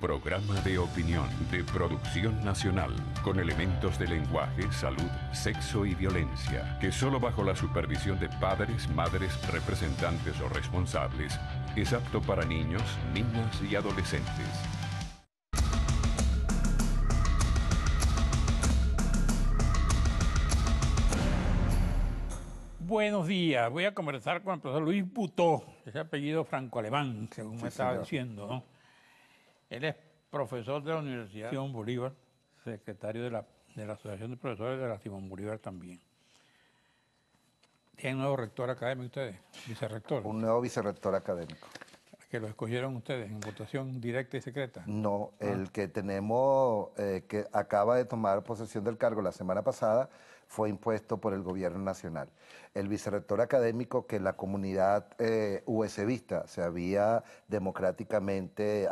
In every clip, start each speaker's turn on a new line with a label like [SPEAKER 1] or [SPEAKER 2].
[SPEAKER 1] Programa de opinión de producción nacional con elementos de lenguaje, salud, sexo y violencia, que solo bajo la supervisión de padres, madres, representantes o responsables es apto para niños, niñas y adolescentes.
[SPEAKER 2] Buenos días, voy a conversar con el profesor Luis Butó, ese apellido franco-alemán, según me estaba diciendo, ¿no? Él es profesor de la Universidad Simón Bolívar, secretario de la Asociación de Profesores de la Simón Bolívar también. ¿Tienen nuevo rector académico ustedes? ¿Vicerrector?
[SPEAKER 3] Un nuevo vicerrector académico.
[SPEAKER 2] ¿Que lo escogieron ustedes en votación directa y secreta?
[SPEAKER 3] No, el que tenemos, que acaba de tomar posesión del cargo la semana pasada, fue impuesto por el gobierno nacional. El vicerrector académico que la comunidad USBista se había democráticamente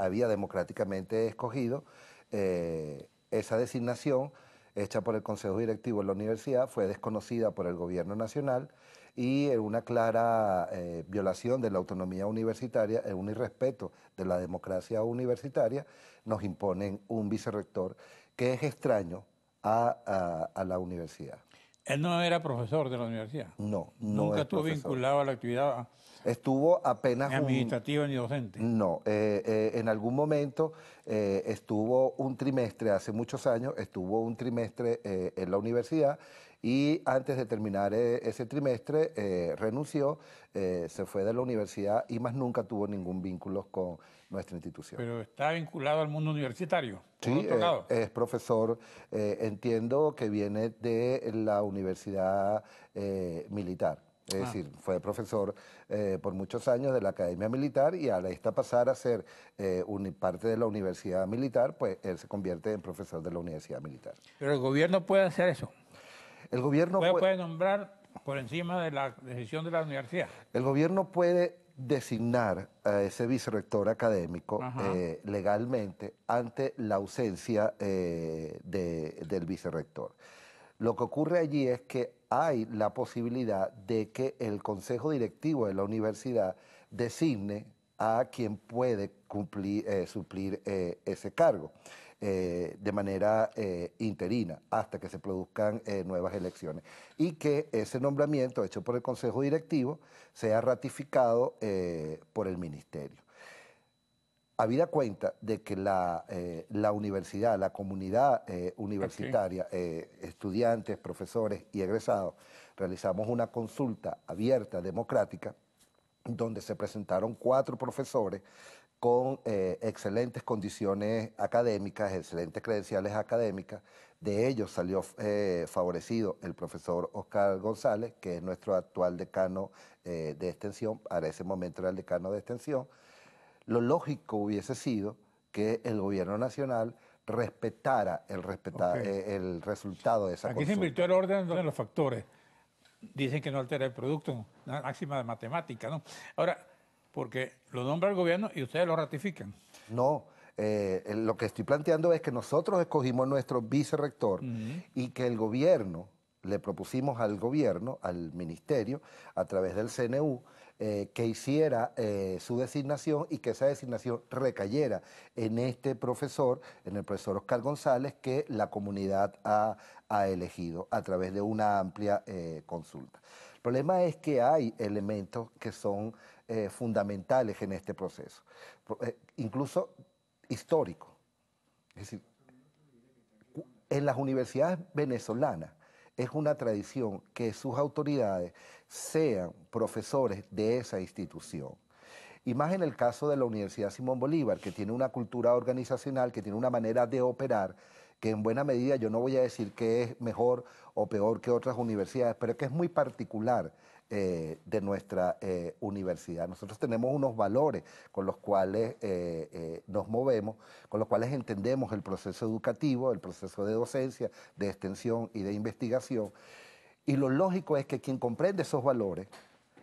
[SPEAKER 3] escogido, esa designación hecha por el Consejo Directivo de la Universidad fue desconocida por el gobierno nacional y en una clara violación de la autonomía universitaria, en un irrespeto de la democracia universitaria, nos imponen un vicerrector que es extraño a la universidad.
[SPEAKER 2] Él no era profesor de la universidad.
[SPEAKER 3] No,
[SPEAKER 2] Nunca estuvo vinculado a la actividad
[SPEAKER 3] estuvo apenas
[SPEAKER 2] ni administrativa ni docente.
[SPEAKER 3] No, en algún momento estuvo un trimestre, hace muchos años, estuvo un trimestre en la universidad y antes de terminar ese trimestre renunció, se fue de la universidad y más nunca tuvo ningún vínculo con nuestra institución.
[SPEAKER 2] Pero está vinculado al mundo universitario, por
[SPEAKER 3] Sí,
[SPEAKER 2] otro lado.
[SPEAKER 3] es profesor, entiendo que viene de la universidad militar. Es decir, fue profesor por muchos años de la Academia Militar y al esta pasar a ser parte de la Universidad Militar, pues él se convierte en profesor de la Universidad Militar.
[SPEAKER 2] Pero el gobierno puede hacer eso.
[SPEAKER 3] El gobierno
[SPEAKER 2] puede nombrar por encima de la decisión de la universidad.
[SPEAKER 3] El gobierno puede designar a ese vicerrector académico legalmente ante la ausencia del vicerrector. Lo que ocurre allí es que hay la posibilidad de que el consejo directivo de la universidad designe a quien puede suplir ese cargo de manera interina hasta que se produzcan nuevas elecciones y que ese nombramiento hecho por el consejo directivo sea ratificado por el ministerio. Habida cuenta de que la universidad, la comunidad universitaria, estudiantes, profesores y egresados, realizamos una consulta abierta, democrática, donde se presentaron 4 profesores con excelentes condiciones académicas, excelentes credenciales académicas. De ellos salió favorecido el profesor Oscar González, que es nuestro actual decano de extensión, para ese momento era el decano de extensión. Lo lógico hubiese sido que el gobierno nacional respetara el resultado de esa consulta.
[SPEAKER 2] Aquí se invirtió el orden de los factores. Dicen que no altera el producto, una máxima de matemática, ¿no? Ahora, porque lo nombra el gobierno y ustedes lo ratifican.
[SPEAKER 3] No, lo que estoy planteando es que nosotros escogimos nuestro vicerrector y que el gobierno, le propusimos al gobierno, al ministerio, a través del CNU, que hiciera su designación y que esa designación recayera en este profesor, en el profesor Oscar González, que la comunidad ha elegido a través de una amplia consulta. El problema es que hay elementos que son fundamentales en este proceso, incluso históricos. Es decir, en las universidades venezolanas es una tradición que sus autoridades sean profesores de esa institución. Y más en el caso de la Universidad Simón Bolívar, que tiene una cultura organizacional, que tiene una manera de operar, que en buena medida yo no voy a decir que es mejor o peor que otras universidades, pero que es muy particular de nuestra universidad. Nosotros tenemos unos valores con los cuales nos movemos, con los cuales entendemos el proceso educativo, el proceso de docencia, de extensión y de investigación. Y lo lógico es que quien comprende esos valores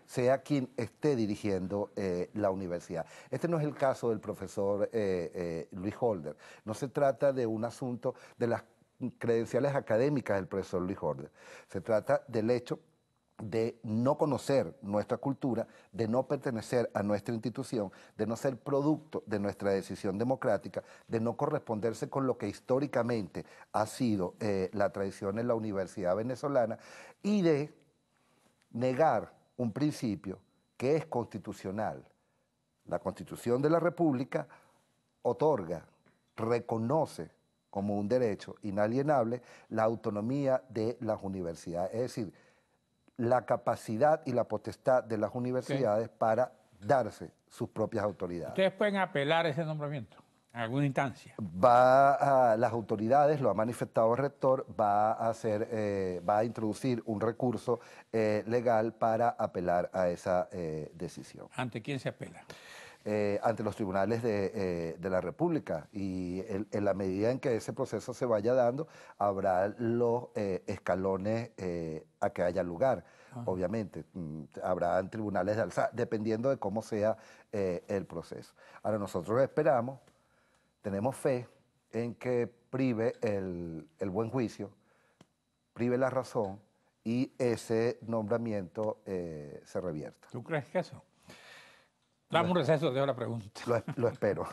[SPEAKER 3] sea quien esté dirigiendo la universidad. Este no es el caso del profesor Luis Holder. No se trata de un asunto de las credenciales académicas del profesor Luis Holder. Se trata del hecho de no conocer nuestra cultura, de no pertenecer a nuestra institución, de no ser producto de nuestra decisión democrática, de no corresponderse con lo que históricamente ha sido la tradición en la universidad venezolana y de negar un principio que es constitucional. La Constitución de la República otorga, reconoce como un derecho inalienable la autonomía de las universidades, es decir, la capacidad y la potestad de las universidades para darse sus propias autoridades.
[SPEAKER 2] ¿Ustedes pueden apelar ese nombramiento en alguna instancia?
[SPEAKER 3] Las autoridades, lo ha manifestado el rector, va a introducir un recurso legal para apelar a esa decisión.
[SPEAKER 2] ¿Ante quién se apela?
[SPEAKER 3] Ante los tribunales de la República, y en la medida en que ese proceso se vaya dando, habrá los escalones a que haya lugar. Obviamente, habrá tribunales de alzada, dependiendo de cómo sea el proceso. Ahora, nosotros esperamos, tenemos fe en que prive el buen juicio, prive la razón y ese nombramiento se revierta.
[SPEAKER 2] ¿Tú crees que eso? Dame un receso, dejo la pregunta.
[SPEAKER 3] Lo espero.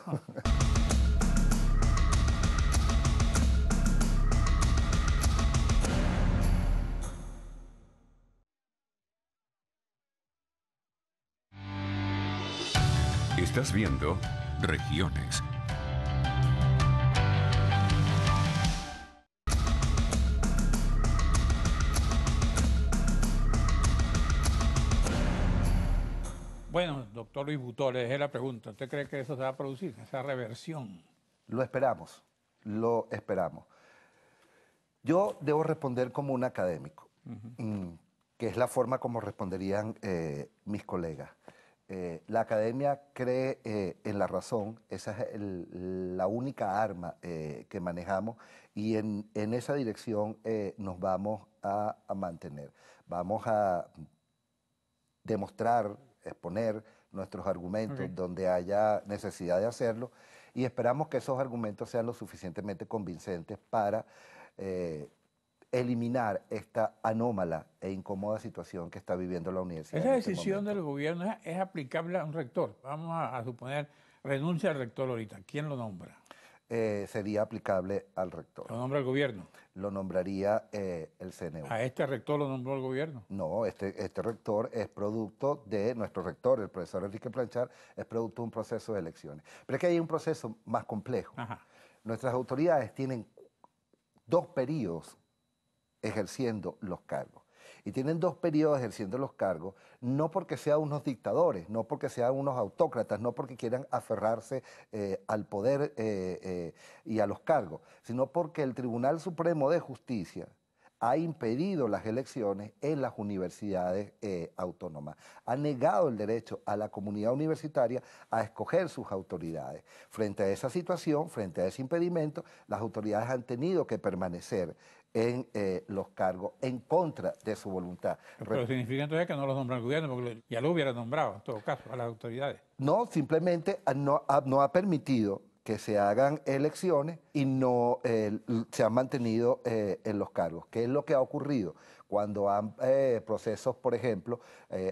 [SPEAKER 1] Estás viendo Regiones.
[SPEAKER 2] Bueno, doctor Luis Butó, le dejé la pregunta. ¿Usted cree que eso se va a producir, esa reversión?
[SPEAKER 3] Lo esperamos, lo esperamos. Yo debo responder como un académico, que es la forma como responderían mis colegas. La academia cree en la razón, esa es la única arma que manejamos, y en esa dirección nos vamos a mantener. Vamos a demostrar, exponer nuestros argumentos donde haya necesidad de hacerlo, y esperamos que esos argumentos sean lo suficientemente convincentes para eliminar esta anómala e incómoda situación que está viviendo la universidad.
[SPEAKER 2] Esa decisión del gobierno es aplicable a un rector. Vamos a suponer, renuncia al rector ahorita. ¿Quién lo nombra?
[SPEAKER 3] Sería aplicable al rector.
[SPEAKER 2] ¿Lo nombra el gobierno?
[SPEAKER 3] Lo nombraría el CNU.
[SPEAKER 2] ¿A este rector lo nombró el gobierno?
[SPEAKER 3] No, este rector es producto de nuestro rector, el profesor Enrique Planchar, es producto de un proceso de elecciones. Pero es que hay un proceso más complejo.
[SPEAKER 2] Ajá.
[SPEAKER 3] Nuestras autoridades tienen 2 periodos ejerciendo los cargos. Y tienen 2 periodos ejerciendo los cargos, no porque sean unos dictadores, no porque sean unos autócratas, no porque quieran aferrarse al poder y a los cargos, sino porque el Tribunal Supremo de Justicia ha impedido las elecciones en las universidades autónomas. Ha negado el derecho a la comunidad universitaria a escoger sus autoridades. Frente a esa situación, frente a ese impedimento, las autoridades han tenido que permanecer en los cargos en contra de su voluntad.
[SPEAKER 2] Pero significa entonces que no los nombra el gobierno, porque ya lo hubiera nombrado, en todo caso, a las autoridades.
[SPEAKER 3] No, simplemente no ha permitido que se hagan elecciones y no se han mantenido en los cargos. ¿Qué es lo que ha ocurrido? Cuando han procesos, por ejemplo,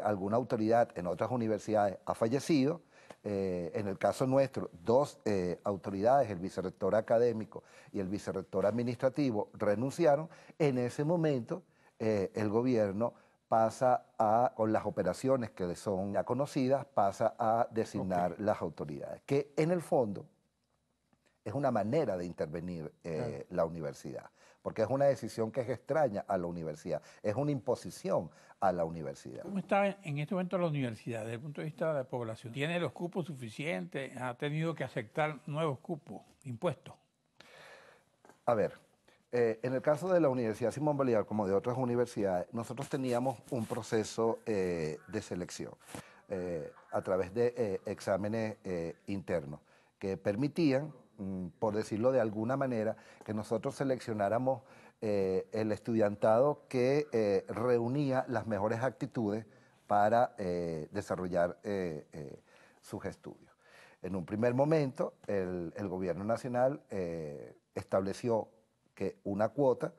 [SPEAKER 3] alguna autoridad en otras universidades ha fallecido. En el caso nuestro, 2 autoridades, el vicerrector académico y el vicerrector administrativo, renunciaron. En ese momento, el gobierno pasa con las operaciones que son ya conocidas, pasa a designar las autoridades, que en el fondo es una manera de intervenir la universidad, porque es una decisión que es extraña a la universidad, es una imposición a la universidad.
[SPEAKER 2] ¿Cómo está en este momento la universidad desde el punto de vista de la población? ¿Tiene los cupos suficientes? ¿Ha tenido que aceptar nuevos cupos, impuestos?
[SPEAKER 3] A ver, en el caso de la Universidad Simón Bolívar, como de otras universidades, nosotros teníamos un proceso de selección a través de exámenes internos que permitían, por decirlo de alguna manera, que nosotros seleccionáramos el estudiantado que reunía las mejores actitudes para desarrollar sus estudios. En un primer momento, el gobierno nacional estableció que una cuota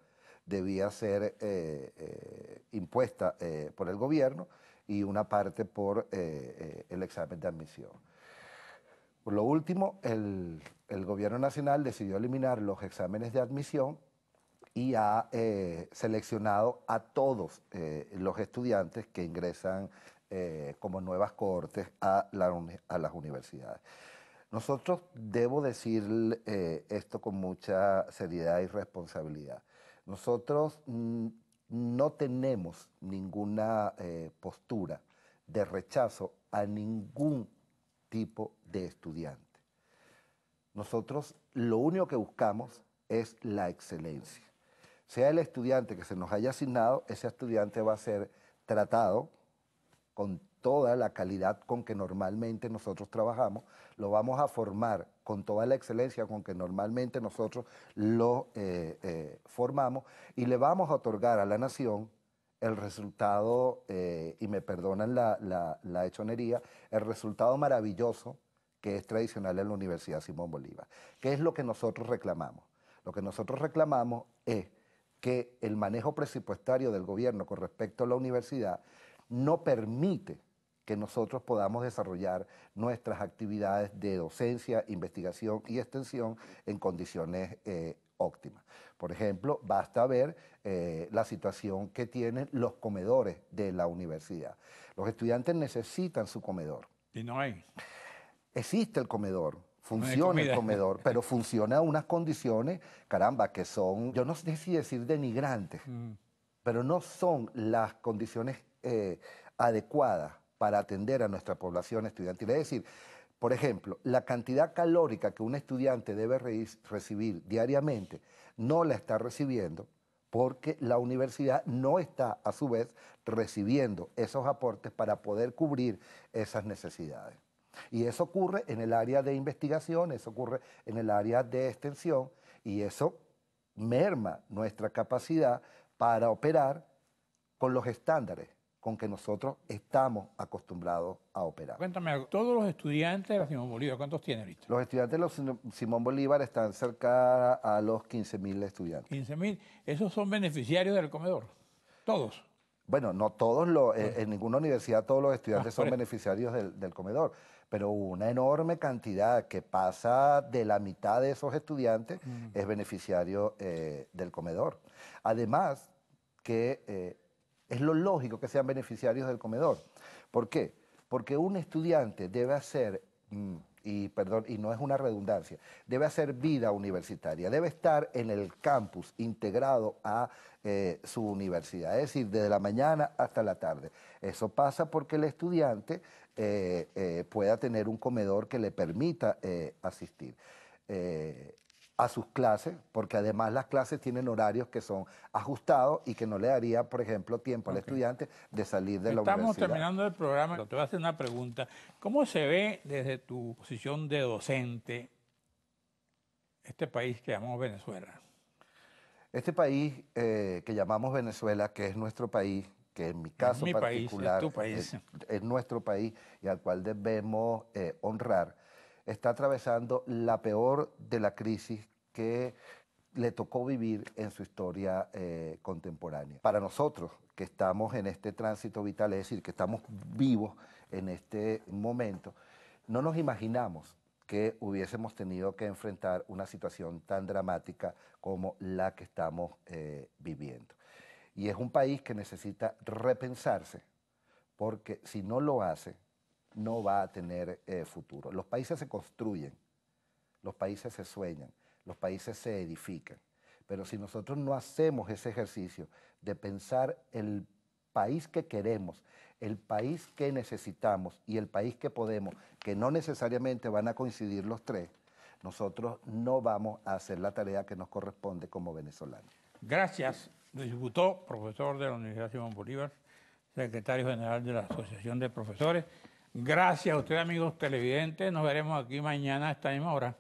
[SPEAKER 3] debía ser impuesta por el gobierno y una parte por el examen de admisión. Por lo último, el gobierno nacional decidió eliminar los exámenes de admisión y ha seleccionado a todos los estudiantes que ingresan como nuevas cohortes a las universidades. Nosotros, debo decir esto con mucha seriedad y responsabilidad, nosotros no tenemos ninguna postura de rechazo a ningún tipo de estudiante. Nosotros lo único que buscamos es la excelencia. Sea el estudiante que se nos haya asignado, ese estudiante va a ser tratado con toda la calidad con que normalmente nosotros trabajamos, lo vamos a formar con toda la excelencia con que normalmente nosotros lo formamos y le vamos a otorgar a la nación el resultado, y me perdonan la hechonería, el resultado maravilloso que es tradicional en la Universidad Simón Bolívar. ¿Qué es lo que nosotros reclamamos? Lo que nosotros reclamamos es que el manejo presupuestario del gobierno con respecto a la universidad no permite que nosotros podamos desarrollar nuestras actividades de docencia, investigación y extensión en condiciones óptimas. Por ejemplo, basta ver la situación que tienen los comedores de la universidad. Los estudiantes necesitan su comedor.
[SPEAKER 2] Y no hay.
[SPEAKER 3] Existe el comedor, funciona el comedor, pero funciona a unas condiciones, caramba, que son, yo no sé si decir denigrantes, pero no son las condiciones adecuadas para atender a nuestra población estudiantil. Es decir, por ejemplo, la cantidad calórica que un estudiante debe recibir diariamente no la está recibiendo porque la universidad no está, a su vez, recibiendo esos aportes para poder cubrir esas necesidades. Y eso ocurre en el área de investigación, eso ocurre en el área de extensión, y eso merma nuestra capacidad para operar con los estándares con que nosotros estamos acostumbrados a operar.
[SPEAKER 2] Cuéntame, todos los estudiantes de la Simón Bolívar, ¿cuántos tienen ahorita?
[SPEAKER 3] Los estudiantes de la Simón Bolívar están cerca a los 15.000 estudiantes.
[SPEAKER 2] 15.000, ¿esos son beneficiarios del comedor? ¿Todos?
[SPEAKER 3] Bueno, no todos, en ninguna universidad todos los estudiantes son beneficiarios del comedor, pero una enorme cantidad que pasa de la mitad de esos estudiantes es beneficiario del comedor. Además, que es lo lógico que sean beneficiarios del comedor. ¿Por qué? Porque un estudiante debe hacer, y no es una redundancia, debe hacer vida universitaria, debe estar en el campus integrado a su universidad, es decir, desde la mañana hasta la tarde. Eso pasa porque el estudiante pueda tener un comedor que le permita asistir a sus clases, porque además las clases tienen horarios que son ajustados y que no le daría, por ejemplo, tiempo al estudiante de salir de la universidad.
[SPEAKER 2] Estamos terminando el programa, te voy a hacer una pregunta. ¿Cómo se ve desde tu posición de docente este país que llamamos Venezuela?
[SPEAKER 3] Este país que llamamos Venezuela, que es nuestro país, que en mi caso particular es nuestro país y al cual debemos honrar, está atravesando la peor de la crisis que le tocó vivir en su historia contemporánea. Para nosotros, que estamos en este tránsito vital, es decir, que estamos vivos en este momento, no nos imaginamos que hubiésemos tenido que enfrentar una situación tan dramática como la que estamos viviendo. Y es un país que necesita repensarse, porque si no lo hace, no va a tener futuro. Los países se construyen, los países se sueñan, los países se edifican. Pero si nosotros no hacemos ese ejercicio de pensar el país que queremos, el país que necesitamos y el país que podemos, que no necesariamente van a coincidir los tres, nosotros no vamos a hacer la tarea que nos corresponde como venezolanos.
[SPEAKER 2] Gracias, Luis Butó, profesor de la Universidad Simón Bolívar, secretario general de la Asociación de Profesores. Gracias a ustedes, amigos televidentes. Nos veremos aquí mañana a esta misma hora.